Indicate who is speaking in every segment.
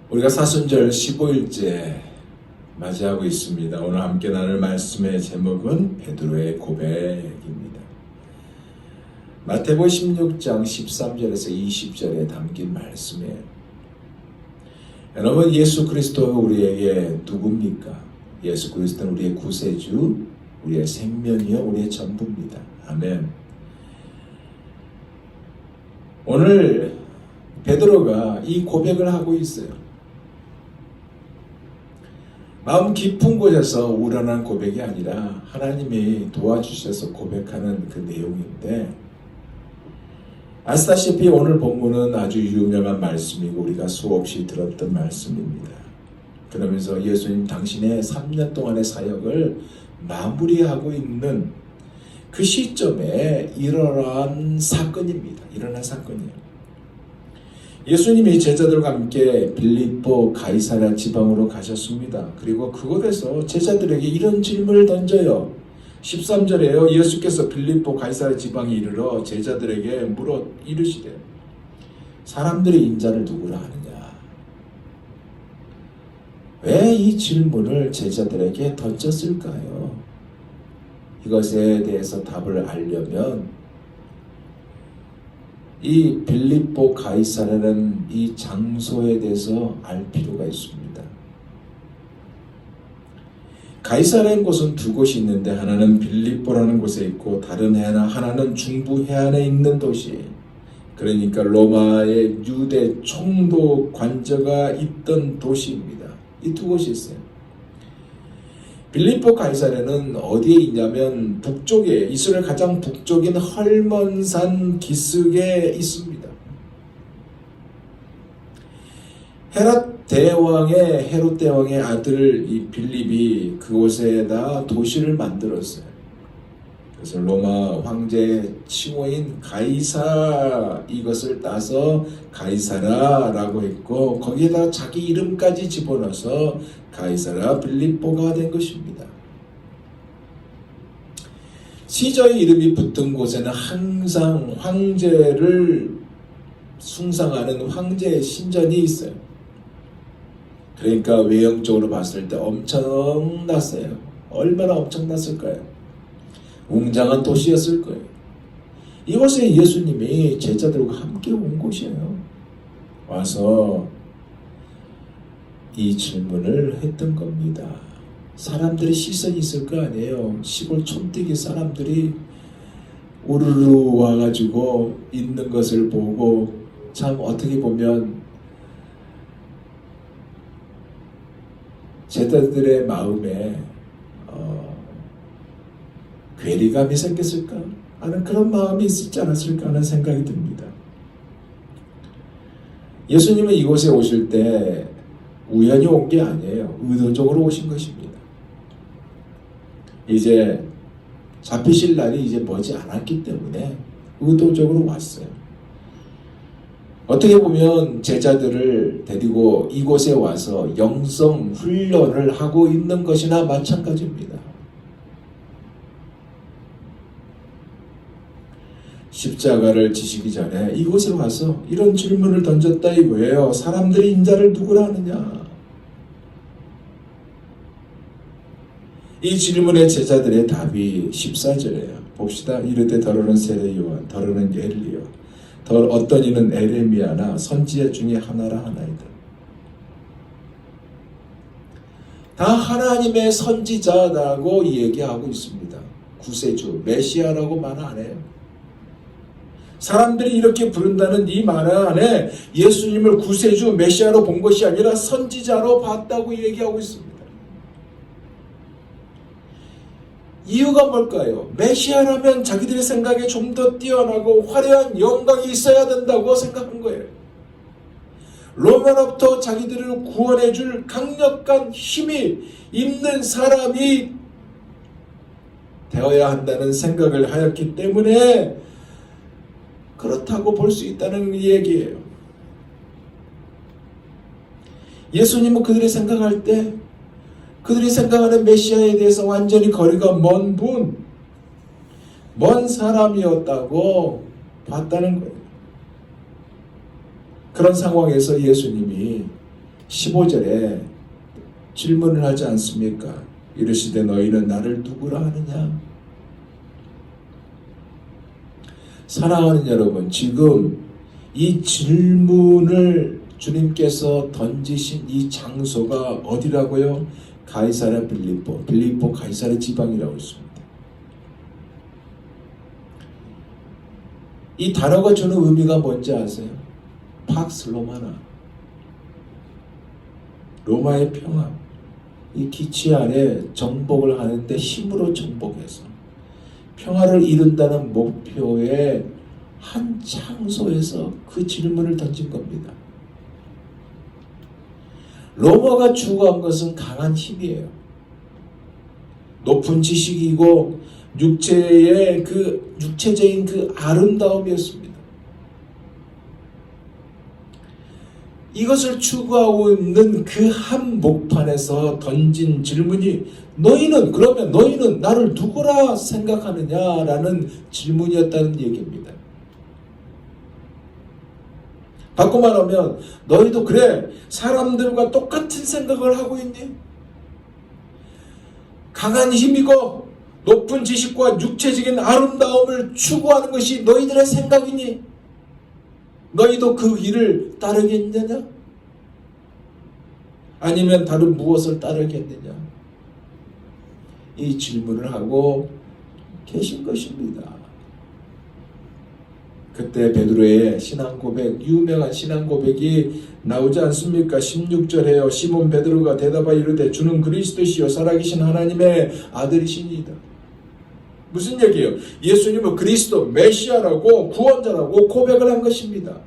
Speaker 1: 우리가 사순절 15일째 맞이하고 있습니다. 오늘 함께 나눌 말씀의 제목은 베드로의 고백입니다. 마태복음 16장 13절에서 20절에 담긴 말씀이에요. 여러분, 예수 그리스도가 우리에게 누굽니까? 예수 그리스도는 우리의 구세주, 우리의 생명이요, 우리의 전부입니다. 아멘. 오늘 베드로가 이 고백을 하고 있어요. 마음 깊은 곳에서 우러난 고백이 아니라 하나님이 도와주셔서 고백하는 그 내용인데, 아시다시피 오늘 본문은 아주 유명한 말씀이고 우리가 수없이 들었던 말씀입니다. 그러면서 예수님 당신의 3년 동안의 사역을 마무리하고 있는 그 시점에 일어난 사건입니다. 일어난 사건이에요. 예수님이 제자들과 함께 빌립보 가이사랴 지방으로 가셨습니다. 그리고 그곳에서 제자들에게 이런 질문을 던져요. 13절에요. 예수께서 빌립보 가이사랴 지방에 이르러 제자들에게 물어 이르시되 사람들이 인자를 누구라 하느냐. 왜 이 질문을 제자들에게 던졌을까요? 이것에 대해서 답을 알려면 이 빌립보 가이사랴라는 이 장소에 대해서 알 필요가 있습니다. 가이사랴인 곳은 두 곳이 있는데 하나는 빌립보라는 곳에 있고 다른 하나는 중부 해안에 있는 도시, 그러니까 로마의 유대 총독 관저가 있던 도시입니다. 이 두 곳이 있어요. 빌립보 가이사랴는 어디에 있냐면 북쪽에, 이스라엘 가장 북쪽인 헐몬산 기슭에 있습니다. 헤롯 대왕의 아들 이 빌립이 그곳에다 도시를 만들었어요. 그래서 로마 황제의 칭호인 가이사, 이것을 따서 가이사라라고 했고 거기에다 자기 이름까지 집어넣어서 가이사라 빌립보가 된 것입니다. 시저의 이름이 붙은 곳에는 항상 황제를 숭상하는 황제의 신전이 있어요. 그러니까 외형적으로 봤을 때 엄청났어요. 얼마나 엄청났을까요? 웅장한 도시였을 거예요. 이곳에 예수님이 제자들과 함께 온 곳이에요. 와서 이 질문을 했던 겁니다. 사람들이 시선이 있을 거 아니에요. 시골 촌뜨기 사람들이 우르르 와가지고 있는 것을 보고 참 어떻게 보면 제자들의 마음에 괴리감이 생겼을까 하는 그런 마음이 있지 않았을까 하는 생각이 듭니다. 예수님은 이곳에 오실 때 우연히 온 게 아니에요. 의도적으로 오신 것입니다. 이제 잡히실 날이 이제 머지 않았기 때문에 의도적으로 왔어요. 어떻게 보면 제자들을 데리고 이곳에 와서 영성 훈련을 하고 있는 것이나 마찬가지입니다. 십자가를 지시기 전에 이곳에 와서 이런 질문을 던졌다 이거예요. 사람들이 인자를 누구라 하느냐. 이 질문의 제자들의 답이 14절이에요. 봅시다. 이르되 더러는 세례 요한, 더러는 엘리야, 어떤 이는 에레미야나 선지자 중에 하나라 하나이다. 다 하나님의 선지자라고 얘기하고 있습니다. 구세주, 메시아라고 말 안 해요. 사람들이 이렇게 부른다는 이 말 안에 예수님을 구세주, 메시아로 본 것이 아니라 선지자로 봤다고 얘기하고 있습니다. 이유가 뭘까요? 메시아라면 자기들의 생각에 좀 더 뛰어나고 화려한 영광이 있어야 된다고 생각한 거예요. 로마로부터 자기들을 구원해 줄 강력한 힘이 있는 사람이 되어야 한다는 생각을 하였기 때문에 그렇다고 볼 수 있다는 얘기예요. 예수님은 그들이 생각할 때 그들이 생각하는 메시아에 대해서 완전히 거리가 먼 분, 먼 사람이었다고 봤다는 거예요. 그런 상황에서 예수님이 15절에 질문을 하지 않습니까? 이르시되 너희는 나를 누구라 하느냐? 사랑하는 여러분, 지금 이 질문을 주님께서 던지신 이 장소가 어디라고요? 가이사랴 빌립보 가이사랴 지방이라고 했습니다. 이 단어가 주는 의미가 뭔지 아세요? 팍스 로마나, 로마의 평화, 이 기치 아래 정복을 하는데 힘으로 정복해서 평화를 이룬다는 목표의 한 장소에서 그 질문을 던진 겁니다. 로마가 추구한 것은 강한 힘이에요. 높은 지식이고 육체의 육체적인 그 아름다움이었습니다. 이것을 추구하고 있는 그 한 목판에서 던진 질문이 그러면 너희는 나를 누구라 생각하느냐라는 질문이었다는 얘기입니다. 바꿔 말하면 너희도 그래 사람들과 똑같은 생각을 하고 있니? 강한 힘이고 높은 지식과 육체적인 아름다움을 추구하는 것이 너희들의 생각이니? 너희도 그 길을 따르겠느냐? 아니면 다른 무엇을 따르겠느냐? 이 질문을 하고 계신 것입니다. 그때 베드로의 신앙 고백, 유명한 신앙 고백이 나오지 않습니까? 16절에요. 시몬 베드로가 대답하여 이르되 주는 그리스도시요 살아계신 하나님의 아들이시니이다. 무슨 얘기예요? 예수님은 그리스도 메시아라고 구원자라고 고백을 한 것입니다.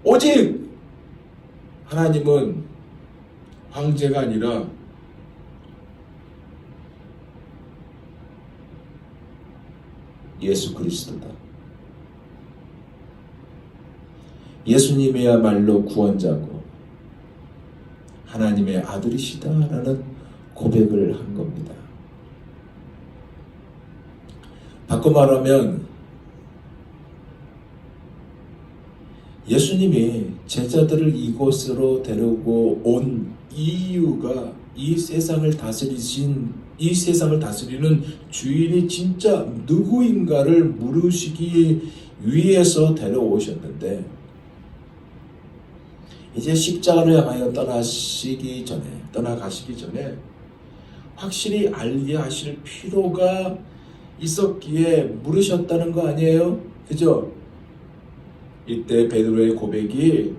Speaker 1: 오직 하나님은 황제가 아니라 예수 그리스도다. 예수님이야말로 구원자고 하나님의 아들이시다라는 고백을 한 겁니다. 바꿔 말하면 예수님이 제자들을 이곳으로 데리고 온 이유가 이 세상을 다스리는 주인이 진짜 누구인가를 물으시기 위해서 데려오셨는데 이제 십자가를 향하여 떠나가시기 전에 확실히 알게 하실 필요가 있었기에 물으셨다는 거 아니에요? 그죠? 이때 베드로의 고백이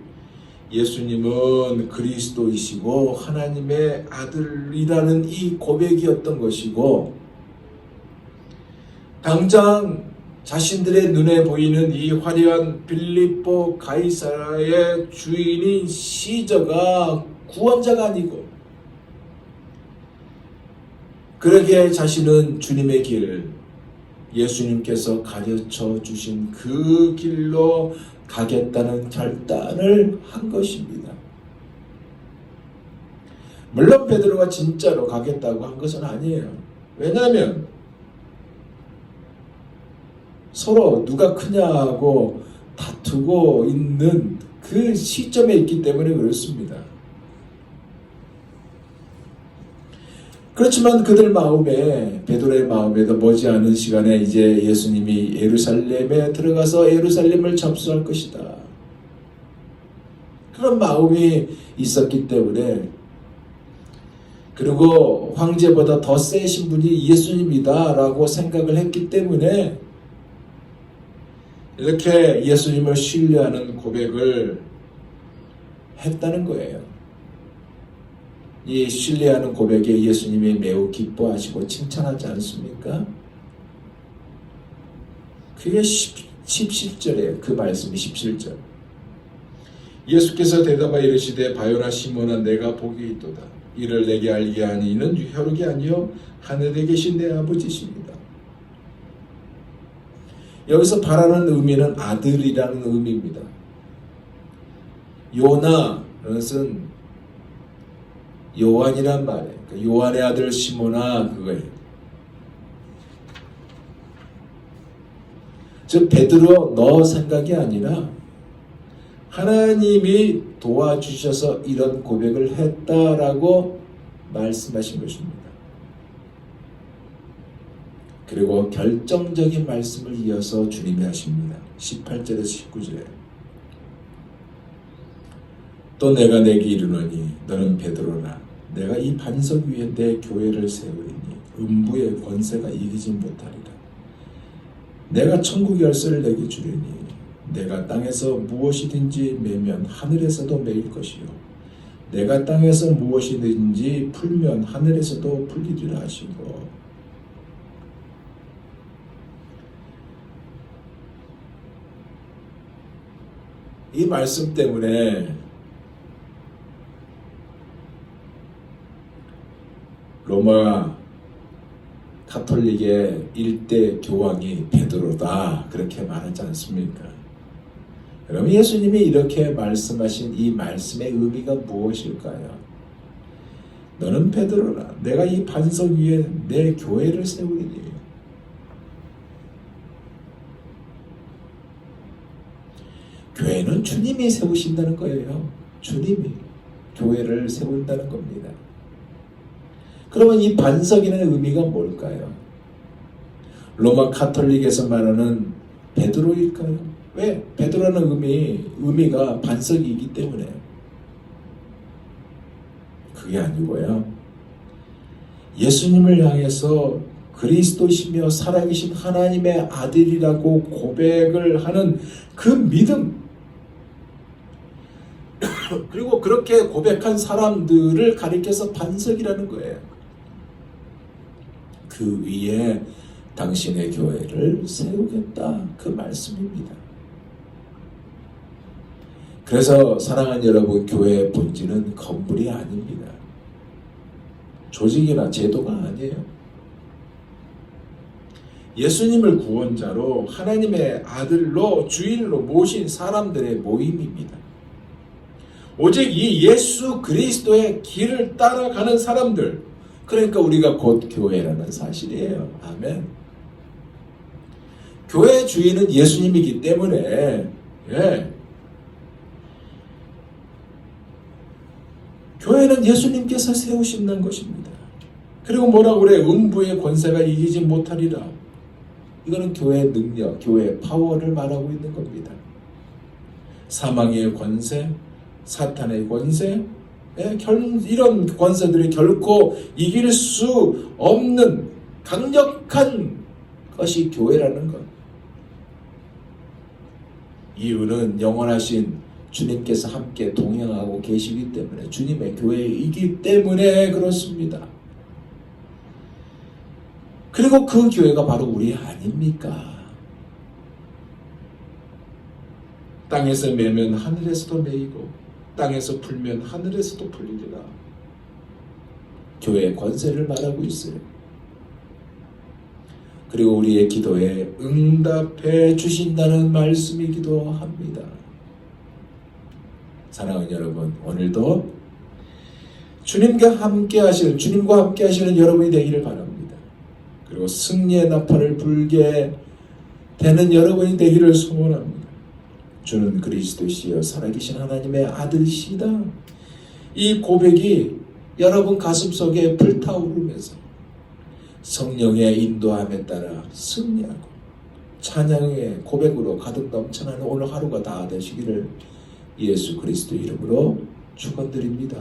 Speaker 1: 예수님은 그리스도이시고 하나님의 아들이라는 이 고백이었던 것이고 당장 자신들의 눈에 보이는 이 화려한 빌립보 가이사랴의 주인인 시저가 구원자가 아니고 그러기에 자신은 주님의 길, 예수님께서 가르쳐 주신 그 길로 가겠다는 결단을 한 것입니다. 물론 베드로가 진짜로 가겠다고 한 것은 아니에요. 왜냐하면 서로 누가 크냐고 다투고 있는 그 시점에 있기 때문에 그렇습니다. 그렇지만 그들 마음에, 베드로의 마음에도 머지않은 시간에 이제 예수님이 예루살렘에 들어가서 예루살렘을 접수할 것이다. 그런 마음이 있었기 때문에, 그리고 황제보다 더 세신 분이 예수님이다 라고 생각을 했기 때문에 이렇게 예수님을 신뢰하는 고백을 했다는 거예요. 이 신뢰하는 고백에 예수님이 매우 기뻐하시고 칭찬하지 않습니까? 그게 17절이에요. 그 말씀이 17절. 예수께서 대답하여 이르시되 바요나 시몬아 내가 복이 있도다. 이를 내게 알게 하니 이는 혈육이 아니요 하늘에 계신 내 아버지십니다. 여기서 바라는 의미는 아들이라는 의미입니다. 요나, 그것은 요한이란 말이에요. 요한의 아들 시몬아 그거예요. 즉 베드로 너 생각이 아니라 하나님이 도와주셔서 이런 고백을 했다라고 말씀하신 것입니다. 그리고 결정적인 말씀을 이어서 주님이 하십니다. 18절에서 19절에 또 내가 내게 이르노니 너는 베드로라 내가 이 반석 위에 내 교회를 세우리니 음부의 권세가 이기지 못하리라. 내가 천국 열쇠를 내게 주리니 내가 땅에서 무엇이든지 매면 하늘에서도 매일 것이요 내가 땅에서 무엇이든지 풀면 하늘에서도 풀리리라 하시고 이 말씀 때문에 로마 가톨릭의 일대 교황이 베드로다 그렇게 말하지 않습니까? 그럼 예수님이 이렇게 말씀하신 이 말씀의 의미가 무엇일까요? 너는 베드로라 내가 이 반석 위에 내 교회를 세우리니 교회는 주님이 세우신다는 거예요. 주님이 교회를 세운다는 겁니다. 그러면 이 반석이라는 의미가 뭘까요? 로마 가톨릭에서 말하는 베드로일까요? 왜? 베드로라는 의미가 반석이기 때문에 그게 아니고요. 예수님을 향해서 그리스도시며 살아계신 하나님의 아들이라고 고백을 하는 그 믿음 그리고 그렇게 고백한 사람들을 가리켜서 반석이라는 거예요. 그 위에 당신의 교회를 세우겠다 그 말씀입니다. 그래서 사랑하는 여러분 교회의 본질은 건물이 아닙니다. 조직이나 제도가 아니에요. 예수님을 구원자로 하나님의 아들로 주인으로 모신 사람들의 모임입니다. 오직 이 예수 그리스도의 길을 따라가는 사람들 그러니까 우리가 곧 교회라는 사실이에요. 아멘. 교회의 주인은 예수님이기 때문에 교회는 예수님께서 세우신다는 것입니다. 그리고 뭐라고 그래? 음부의 권세가 이기지 못하리라. 이거는 교회의 능력, 교회의 파워를 말하고 있는 겁니다. 사망의 권세, 사탄의 권세, 이런 권세들이 결코 이길 수 없는 강력한 것이 교회라는 것. 이유는 영원하신 주님께서 함께 동행하고 계시기 때문에 주님의 교회이기 때문에 그렇습니다. 그리고 그 교회가 바로 우리 아닙니까? 땅에서 매면 하늘에서도 매이고 땅에서 풀면 하늘에서도 풀리리라. 교회의 권세를 말하고 있어요. 그리고 우리의 기도에 응답해 주신다는 말씀이기도 합니다. 사랑하는 여러분, 오늘도 주님과 함께 하시는 여러분이 되기를 바랍니다. 그리고 승리의 나팔을 불게 되는 여러분이 되기를 소원합니다. 주는 그리스도시여 살아계신 하나님의 아들이시다. 이 고백이 여러분 가슴속에 불타오르면서 성령의 인도함에 따라 승리하고 찬양의 고백으로 가득 넘쳐나는 오늘 하루가 다 되시기를 예수 그리스도 이름으로 축원드립니다.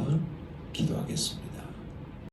Speaker 1: 기도하겠습니다.